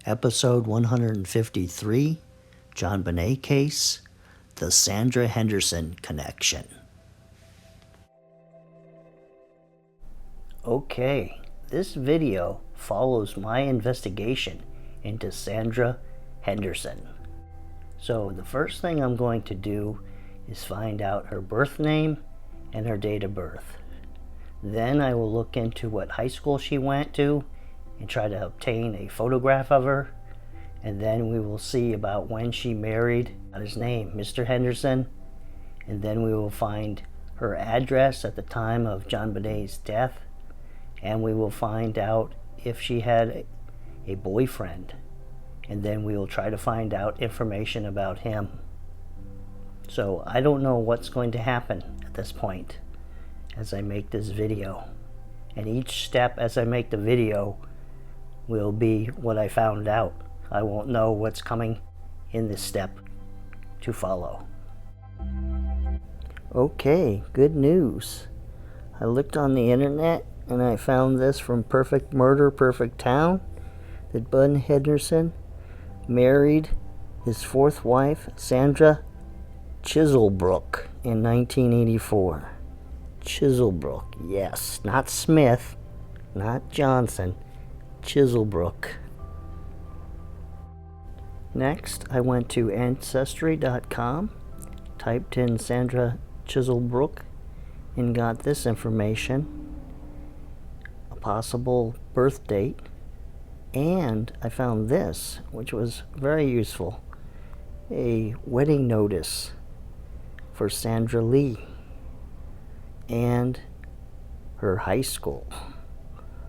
Episode 153, Jonbenet Case, The Sandra Henderson Connection. Okay, this video follows my investigation into Sandra Henderson. So the first thing I'm going to do is find out her birth name and her date of birth. Then I will look into what high school she went to and try to obtain a photograph of her. And then we will see about when she married his name, Mr. Henderson. And then we will find her address at the time of Jonbenet's death. And we will find out if she had a boyfriend. And then we will try to find out information about him. So I don't know what's going to happen at this point as I make this video. And each step as I make the video will be what I found out. I won't know what's coming in this step to follow. Okay, good news. I looked on the internet and I found this from Perfect Murder, Perfect Town, that Bud Henderson married his fourth wife, Sandra Chiselbrook, in 1984. Chiselbrook, yes, not Smith, not Johnson, Chiselbrook. Next, I went to Ancestry.com, typed in Sandra Chiselbrook, and got this information, a possible birth date, and I found this, which was very useful, a wedding notice for Sandra Lee and her high school.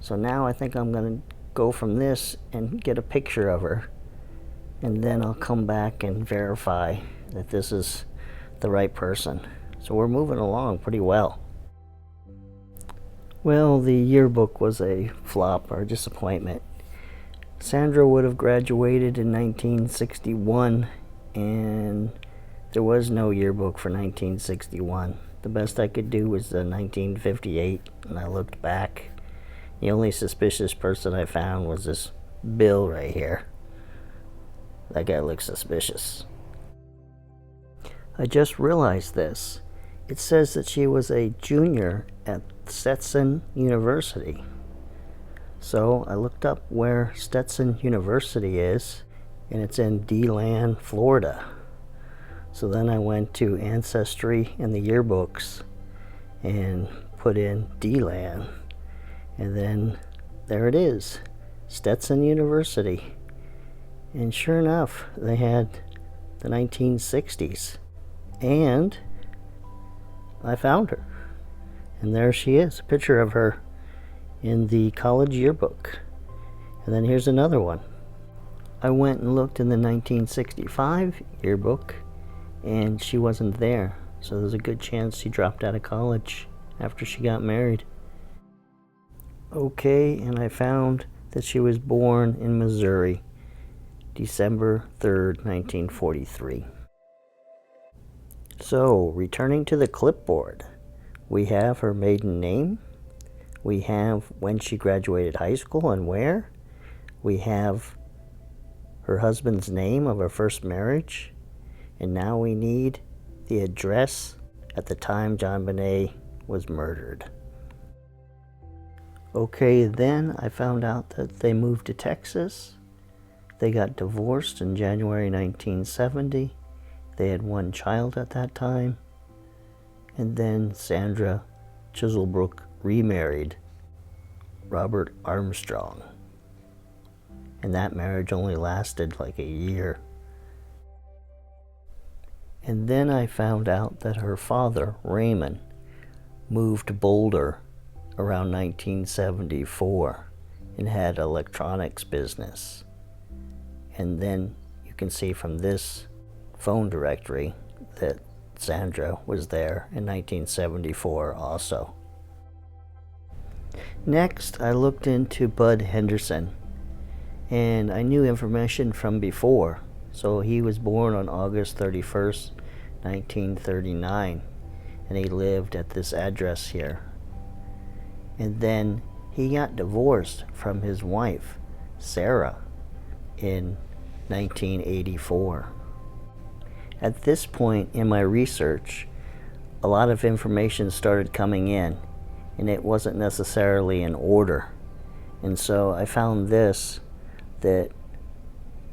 So now I think I'm going to go from this and get a picture of her, and then I'll come back and verify that this is the right person. So we're moving along pretty well. Well, the yearbook was a flop or a disappointment. Sandra would have graduated in 1961, and there was no yearbook for 1961. The best I could do was the 1958, and I looked back. The only suspicious person I found was this Bill right here. That guy looks suspicious. I just realized this. It says that she was a junior at Stetson University. So I looked up where Stetson University is, and it's in DeLand, Florida. So then I went to Ancestry in the yearbooks and put in DeLand. And then there it is, Stetson University. And sure enough, they had the 1960s. And I found her. And there she is, a picture of her in the college yearbook. And then here's another one. I went and looked in the 1965 yearbook, and she wasn't there. So there's a good chance she dropped out of college after she got married. Okay, and I found that she was born in Missouri, December 3rd, 1943. So, returning to the clipboard, we have her maiden name, we have when she graduated high school and where, we have her husband's name of her first marriage, and now we need the address at the time Jonbenet was murdered. Okay, then I found out that they moved to Texas. They got divorced in January 1970. They had one child at that time. And then Sandra Chiselbrook remarried Robert Armstrong. And that marriage only lasted like a year. And then I found out that her father, Raymond, moved to Boulder around 1974 and had an electronics business. And then you can see from this phone directory that Sandra was there in 1974 also. Next, I looked into Bud Henderson, and I knew information from before. So he was born on August 31st, 1939, and he lived at this address here. And then he got divorced from his wife, Sarah, in 1984. At this point in my research, a lot of information started coming in, and it wasn't necessarily in order. And so I found this, that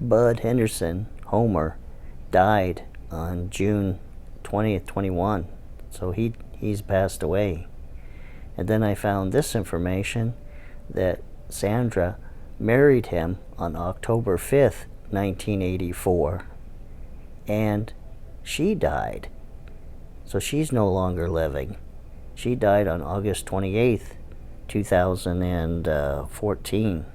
Bud Henderson, Homer, died on June 20th, 21. So he's passed away. And then I found this information that Sandra married him on October 5th, 1984, and she died. So she's no longer living. She died on August 28th, 2014.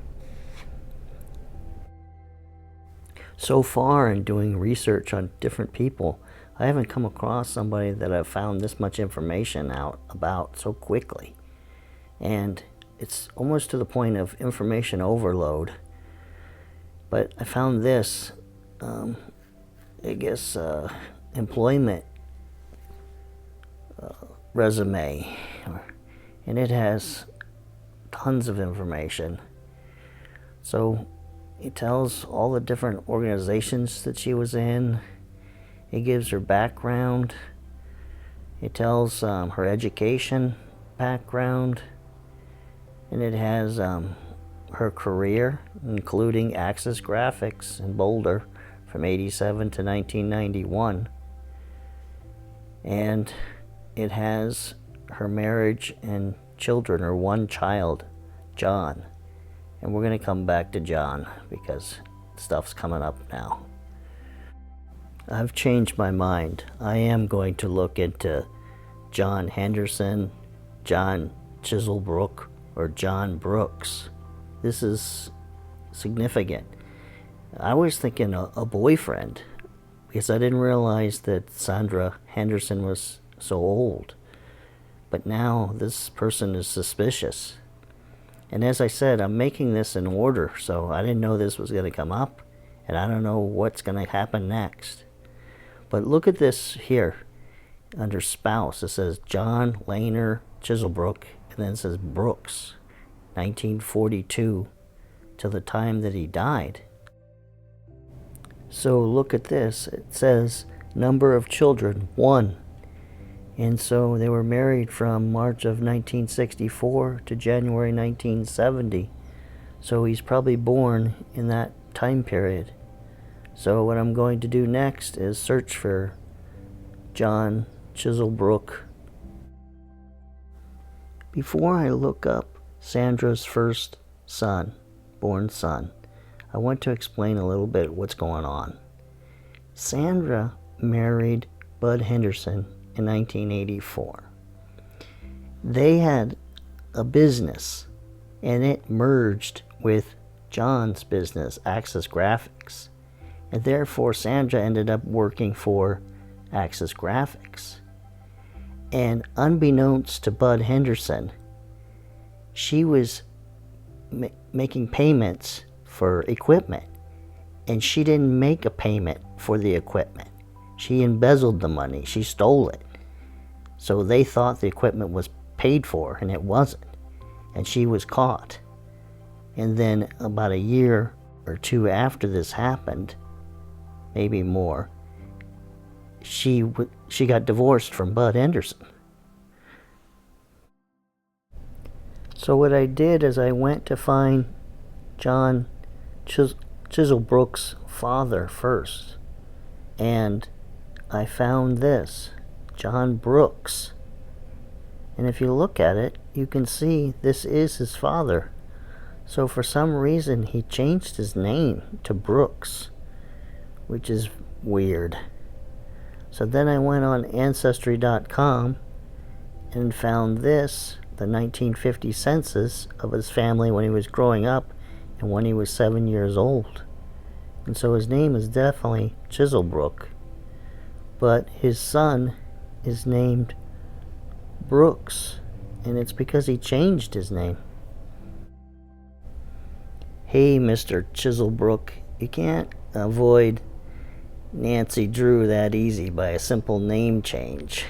So far in doing research on different people, I haven't come across somebody that I've found this much information out about so quickly. And it's almost to the point of information overload. But I found this, employment resume, and it has tons of information. So it tells all the different organizations that she was in. It gives her background. It tells her education background. And it has her career, including Axis Graphics in Boulder from 87 to 1991. And it has her marriage and children, or one child, John. And we're going to come back to John because stuff's coming up now. I've changed my mind. I am going to look into John Henderson, John Chiselbrook, or John Brooks. This is significant. I was thinking a boyfriend because I didn't realize that Sandra Henderson was so old. But now this person is suspicious. And as I said, I'm making this in order, so I didn't know this was going to come up, and I don't know what's going to happen next. But look at this here. Under spouse, it says John Lehner Chiselbrook, and then it says Brooks, 1942, till the time that he died. So look at this. It says number of children, 1. And so they were married from March of 1964 to January 1970. So he's probably born in that time period. So what I'm going to do next is search for John Chiselbrook. Before I look up Sandra's first born son, I want to explain a little bit what's going on. Sandra married Bud Henderson in 1984. They had a business, and it merged with John's business, Axis Graphics, and therefore Sandra ended up working for Axis Graphics. And unbeknownst to Bud Henderson, she was making payments for equipment, and she didn't make a payment for the equipment. She embezzled the money. She stole it. So they thought the equipment was paid for, and it wasn't. And she was caught. And then about a year or two after this happened, maybe more, she got divorced from Bud Henderson. So what I did is I went to find John Chiselbrook's father first. And I found this, John Brooks. And if you look at it, you can see this is his father. So for some reason, he changed his name to Brooks, which is weird. So then I went on Ancestry.com and found this, the 1950 census of his family when he was growing up and when he was 7 years old. And so his name is definitely Chiselbrook. But his son is named Brooks, and it's because he changed his name. Hey, Mr. Chiselbrook, you can't avoid Nancy Drew that easy by a simple name change.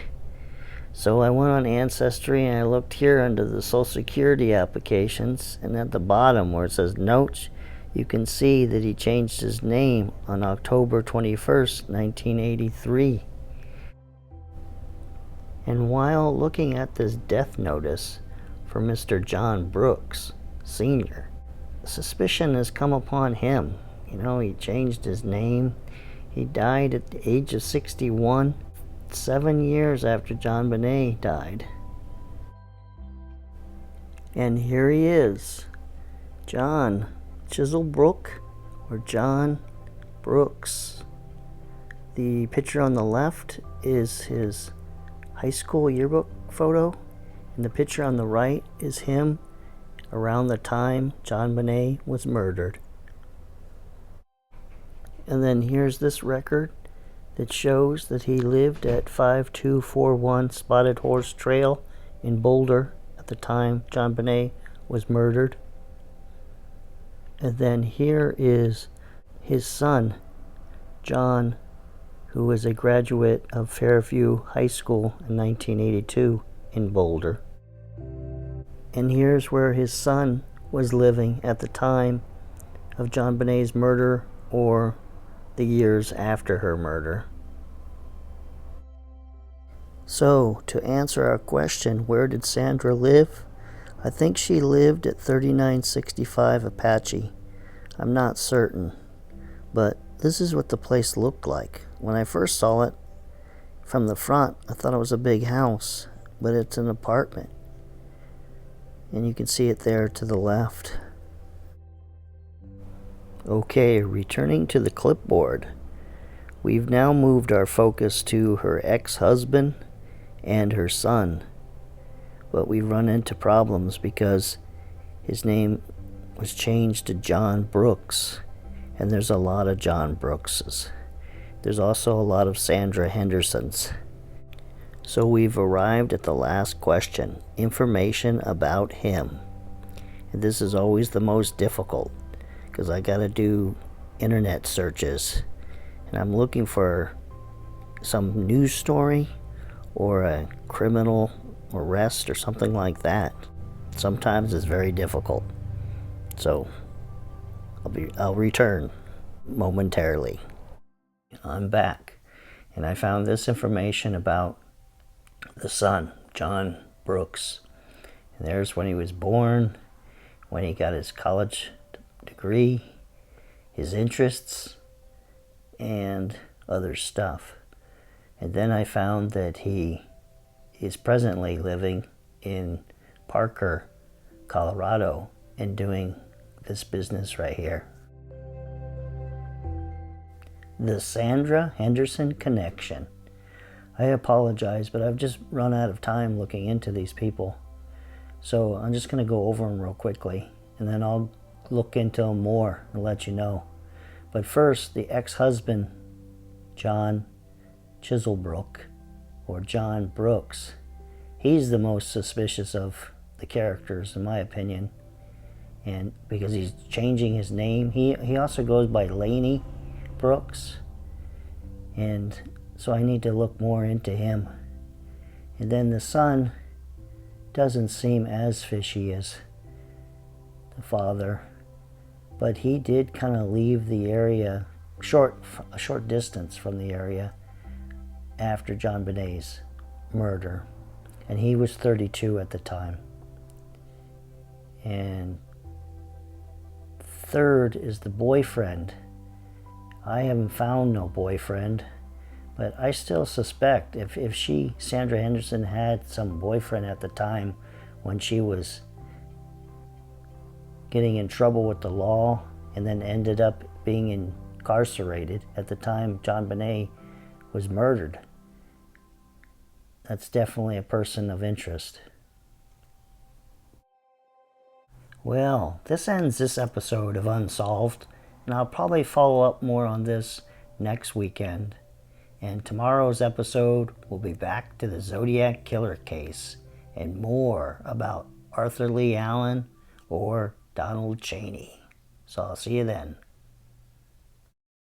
So I went on Ancestry and I looked here under the Social Security applications, and at the bottom where it says notes, You can see that he changed his name on October 21st, 1983. And while looking at this death notice for Mr. John Brooks, Sr., suspicion has come upon him. He changed his name. He died at the age of 61, 7 years after Jonbenet died. And here he is, John Chiselbrook, or John Brooks. The picture on the left is his high school yearbook photo, and the picture on the right is him around the time Jonbenet was murdered. And then here's this record that shows that he lived at 5241 Spotted Horse Trail in Boulder at the time Jonbenet was murdered. And then here is his son, John, who was a graduate of Fairview High School in 1982 in Boulder. And here's where his son was living at the time of Jonbenet's murder, or the years after her murder. So, to answer our question, where did Sandra live? I think she lived at 3965 Apache. I'm not certain, but this is what the place looked like. When I first saw it from the front, I thought it was a big house, but it's an apartment. And you can see it there to the left. Okay, returning to the clipboard. We've now moved our focus to her ex-husband and her son. But we've run into problems because his name was changed to John Brooks. And there's a lot of John Brookses. There's also a lot of Sandra Hendersons. So we've arrived at the last question, information about him. And this is always the most difficult, because I gotta do internet searches. And I'm looking for some news story or a criminal arrest or something like that. Sometimes it's very difficult. So I'll return momentarily. I'm back, and I found this information about the son, John Brooks. And there's when he was born, when he got his college degree, his interests, and other stuff. And then I found that he is presently living in Parker, Colorado, and doing this business right here. The Sandra Henderson connection. I apologize, but I've just run out of time looking into these people. So I'm just going to go over them real quickly, and then I'll look into them more and let you know. But first, the ex-husband, John Chiselbrook, or John Brooks. He's the most suspicious of the characters, in my opinion. And because he's changing his name, he also goes by Laney Brooks. And so I need to look more into him. And then the son doesn't seem as fishy as the father, but he did kind of leave the area a short distance from the area after Jonbenet's murder, and he was 32 at the time. And third is the boyfriend. I haven't found no boyfriend, but I still suspect if Sandra Henderson had some boyfriend at the time when she was getting in trouble with the law and then ended up being incarcerated at the time Jonbenet was murdered. That's definitely a person of interest. Well, this ends this episode of Unsolved, and I'll probably follow up more on this next weekend. And tomorrow's episode will be back to the Zodiac Killer case and more about Arthur Lee Allen or Donald Cheney. So I'll see you then.